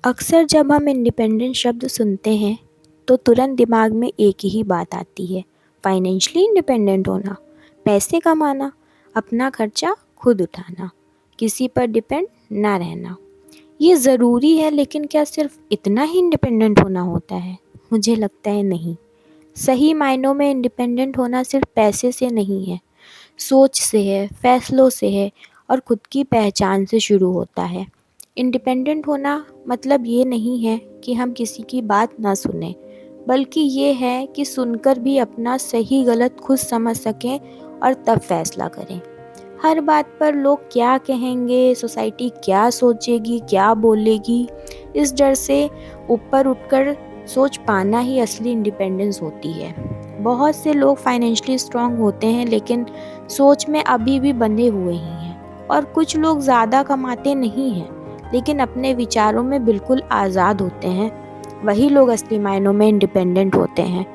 अक्सर जब हम इंडिपेंडेंट शब्द सुनते हैं तो तुरंत दिमाग में एक ही बात आती है, फाइनेंशियली इंडिपेंडेंट होना, पैसे कमाना, अपना खर्चा खुद उठाना, किसी पर डिपेंड ना रहना। ये ज़रूरी है, लेकिन क्या सिर्फ इतना ही इंडिपेंडेंट होना होता है? मुझे लगता है नहीं। सही मायनों में इंडिपेंडेंट होना सिर्फ पैसे से नहीं है, सोच से है, फैसलों से है और खुद की पहचान से शुरू होता है। इंडिपेंडेंट होना मतलब ये नहीं है कि हम किसी की बात ना सुने, बल्कि ये है कि सुनकर भी अपना सही गलत खुद समझ सकें और तब फैसला करें। हर बात पर लोग क्या कहेंगे, सोसाइटी क्या सोचेगी, क्या बोलेगी, इस डर से ऊपर उठकर सोच पाना ही असली इंडिपेंडेंस होती है। बहुत से लोग फाइनेंशियली स्ट्रांग होते हैं, लेकिन सोच में अभी भी बंधे हुए ही हैं, और कुछ लोग ज़्यादा कमाते नहीं हैं लेकिन अपने विचारों में बिल्कुल आज़ाद होते हैं। वही लोग असली मायनों में इंडिपेंडेंट होते हैं।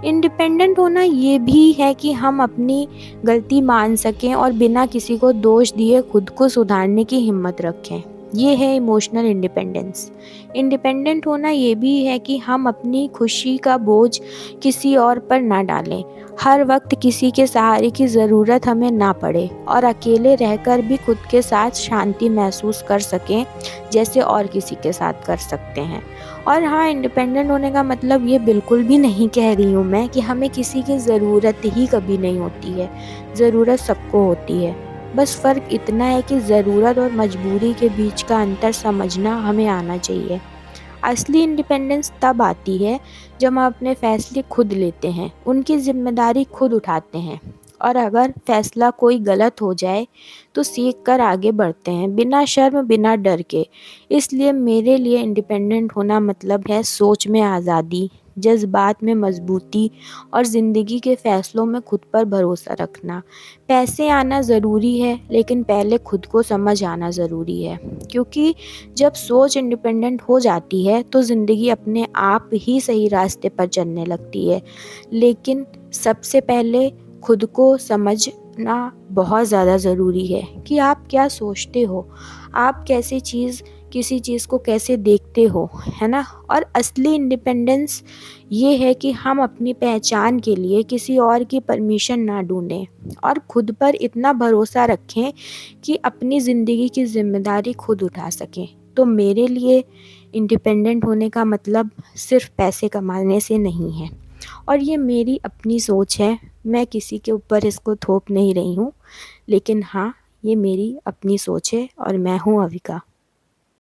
इंडिपेंडेंट होना ये भी है कि हम अपनी गलती मान सकें और बिना किसी को दोष दिए खुद को सुधारने की हिम्मत रखें। ये है इमोशनल इंडिपेंडेंस। इंडिपेंडेंट होना ये भी है कि हम अपनी खुशी का बोझ किसी और पर ना डालें, हर वक्त किसी के सहारे की ज़रूरत हमें ना पड़े और अकेले रहकर भी खुद के साथ शांति महसूस कर सकें, जैसे और किसी के साथ कर सकते हैं। और हाँ, इंडिपेंडेंट होने का मतलब ये बिल्कुल भी नहीं कह रही हूँ मैं कि हमें किसी की ज़रूरत ही कभी नहीं होती है। ज़रूरत सबको होती है, बस फ़र्क इतना है कि ज़रूरत और मजबूरी के बीच का अंतर समझना हमें आना चाहिए। असली इंडिपेंडेंस तब आती है जब हम अपने फ़ैसले खुद लेते हैं, उनकी ज़िम्मेदारी खुद उठाते हैं और अगर फ़ैसला कोई गलत हो जाए तो सीख कर आगे बढ़ते हैं, बिना शर्म, बिना डर के। इसलिए मेरे लिए इंडिपेंडेंट होना मतलब है सोच में आज़ादी, जज़्बात में मज़बूती और ज़िंदगी के फ़ैसलों में खुद पर भरोसा रखना। पैसे आना ज़रूरी है, लेकिन पहले खुद को समझ आना ज़रूरी है, क्योंकि जब सोच इंडिपेंडेंट हो जाती है तो ज़िंदगी अपने आप ही सही रास्ते पर चलने लगती है। लेकिन सबसे पहले खुद को समझना बहुत ज़्यादा ज़रूरी है कि आप क्या सोचते हो, आप किसी चीज़ को कैसे देखते हो, है ना? और असली इंडिपेंडेंस ये है कि हम अपनी पहचान के लिए किसी और की परमिशन ना ढूंढें और खुद पर इतना भरोसा रखें कि अपनी ज़िंदगी की ज़िम्मेदारी खुद उठा सकें। तो मेरे लिए इंडिपेंडेंट होने का मतलब सिर्फ पैसे कमाने से नहीं है, और ये मेरी अपनी सोच है। मैं किसी के ऊपर इसको थोप नहीं रही हूँ, लेकिन हाँ, ये मेरी अपनी सोच है और मैं हूँ अविका।